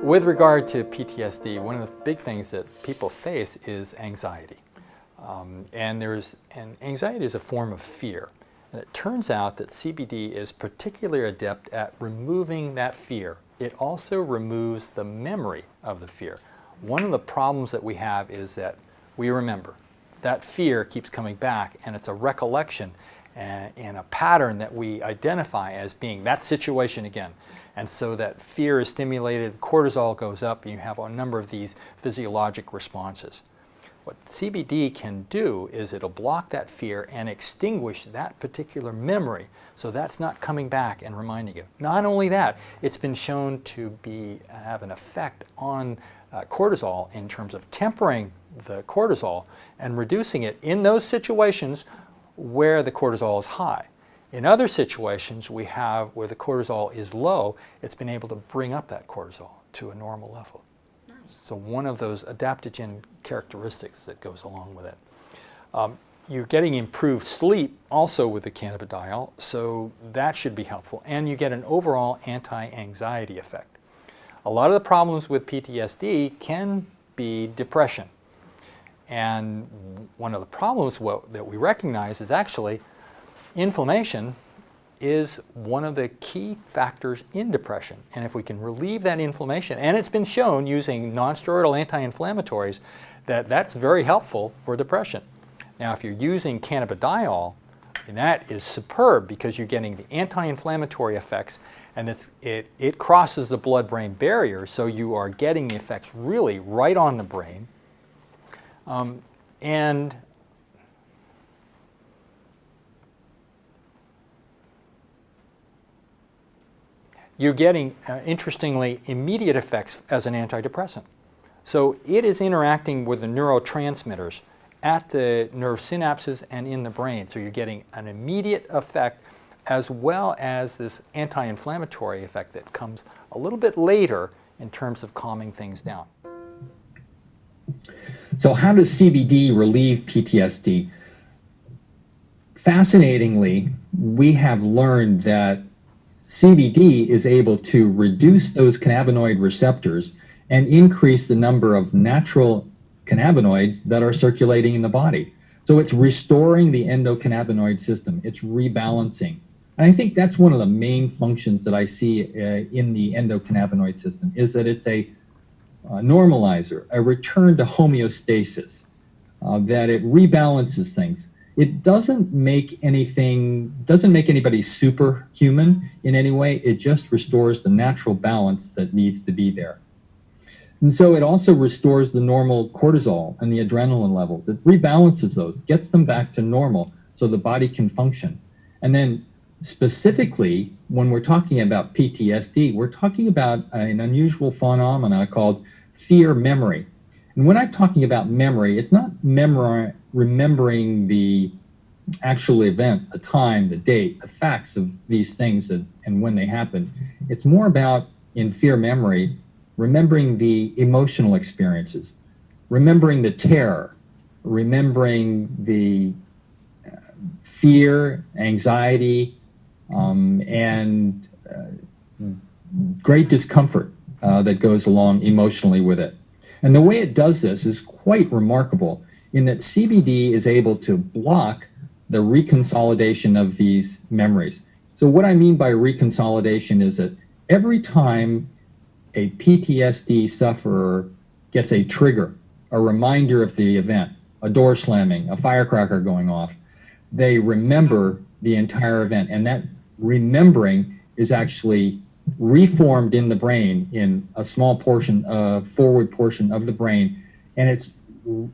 With regard to PTSD, one of the big things that people face is anxiety. And anxiety is a form of fear. And it turns out that CBD is particularly adept at removing that fear. It also removes the memory of the fear. One of the problems that we have is that we remember. That fear keeps coming back, and it's a recollection and a pattern that we identify as being that situation again. And so that fear is stimulated, cortisol goes up, and you have a number of these physiologic responses. What CBD can do is it'll block that fear and extinguish that particular memory, so that's not coming back and reminding you. Not only that, it's been shown to have an effect on cortisol in terms of tempering the cortisol and reducing it in those situations where the cortisol is high. In other situations we have where the cortisol is low, it's been able to bring up that cortisol to a normal level. Nice. So one of those adaptogen characteristics that goes along with it. You're getting improved sleep also with the cannabidiol, so that should be helpful. And you get an overall anti-anxiety effect. A lot of the problems with PTSD can be depression. And one of the problems that we recognize is actually inflammation is one of the key factors in depression. And if we can relieve that inflammation, and it's been shown using non-steroidal anti-inflammatories that that's very helpful for depression. Now, if you're using cannabidiol, and that is superb because you're getting the anti-inflammatory effects, and it crosses the blood-brain barrier, so you are getting the effects really right on the brain. And you're getting, interestingly, immediate effects as an antidepressant. So it is interacting with the neurotransmitters at the nerve synapses and in the brain. So you're getting an immediate effect as well as this anti-inflammatory effect that comes a little bit later in terms of calming things down. So how does CBD relieve PTSD? Fascinatingly, we have learned that CBD is able to reduce those cannabinoid receptors and increase the number of natural cannabinoids that are circulating in the body. So it's restoring the endocannabinoid system. It's rebalancing. And I think that's one of the main functions that I see in the endocannabinoid system, is that it's a normalizer, a return to homeostasis, that it rebalances things. It doesn't make anybody superhuman in any way. It just restores the natural balance that needs to be there. And so it also restores the normal cortisol and the adrenaline levels. It rebalances those, gets them back to normal so the body can function. And then specifically, when we're talking about PTSD, we're talking about an unusual phenomena called fear memory. And when I'm talking about memory, it's not remembering the actual event, the time, the date, the facts of these things and when they happen. It's more about, in fear memory, remembering the emotional experiences, remembering the terror, remembering the fear, anxiety, and great discomfort that goes along emotionally with it. And the way it does this is quite remarkable in that CBD is able to block the reconsolidation of these memories. So what I mean by reconsolidation is that every time a PTSD sufferer gets a trigger, a reminder of the event, a door slamming, a firecracker going off, they remember the entire event. And that remembering is actually reformed in the brain in a small portion, forward portion of the brain. And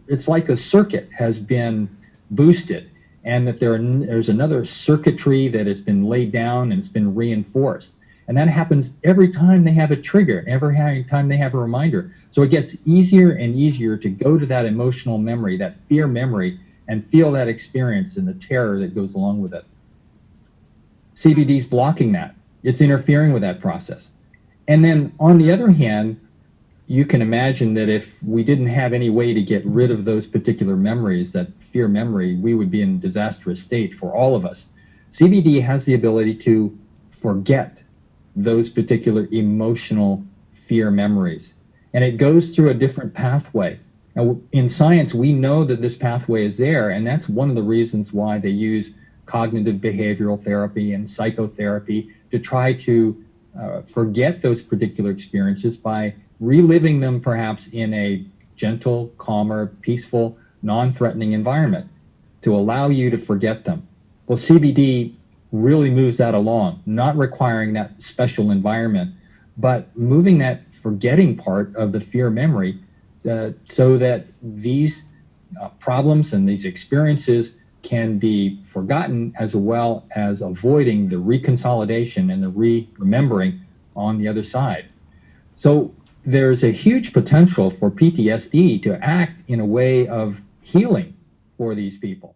it's like a circuit has been boosted, and that there's another circuitry that has been laid down and it's been reinforced. And that happens every time they have a trigger, every time they have a reminder. So it gets easier and easier to go to that emotional memory, that fear memory, and feel that experience and the terror that goes along with it. CBD's blocking that. It's interfering with that process. And then on the other hand, you can imagine that if we didn't have any way to get rid of those particular memories, that fear memory, we would be in a disastrous state for all of us. CBD has the ability to forget those particular emotional fear memories. And it goes through a different pathway. Now, in science, we know that this pathway is there, and that's one of the reasons why they use cognitive behavioral therapy and psychotherapy to try to forget those particular experiences by reliving them perhaps in a gentle, calmer, peaceful, non-threatening environment to allow you to forget them. Well, CBD really moves that along, not requiring that special environment, but moving that forgetting part of the fear memory so that these problems and these experiences can be forgotten, as well as avoiding the reconsolidation and the remembering on the other side. So there's a huge potential for PTSD to act in a way of healing for these people.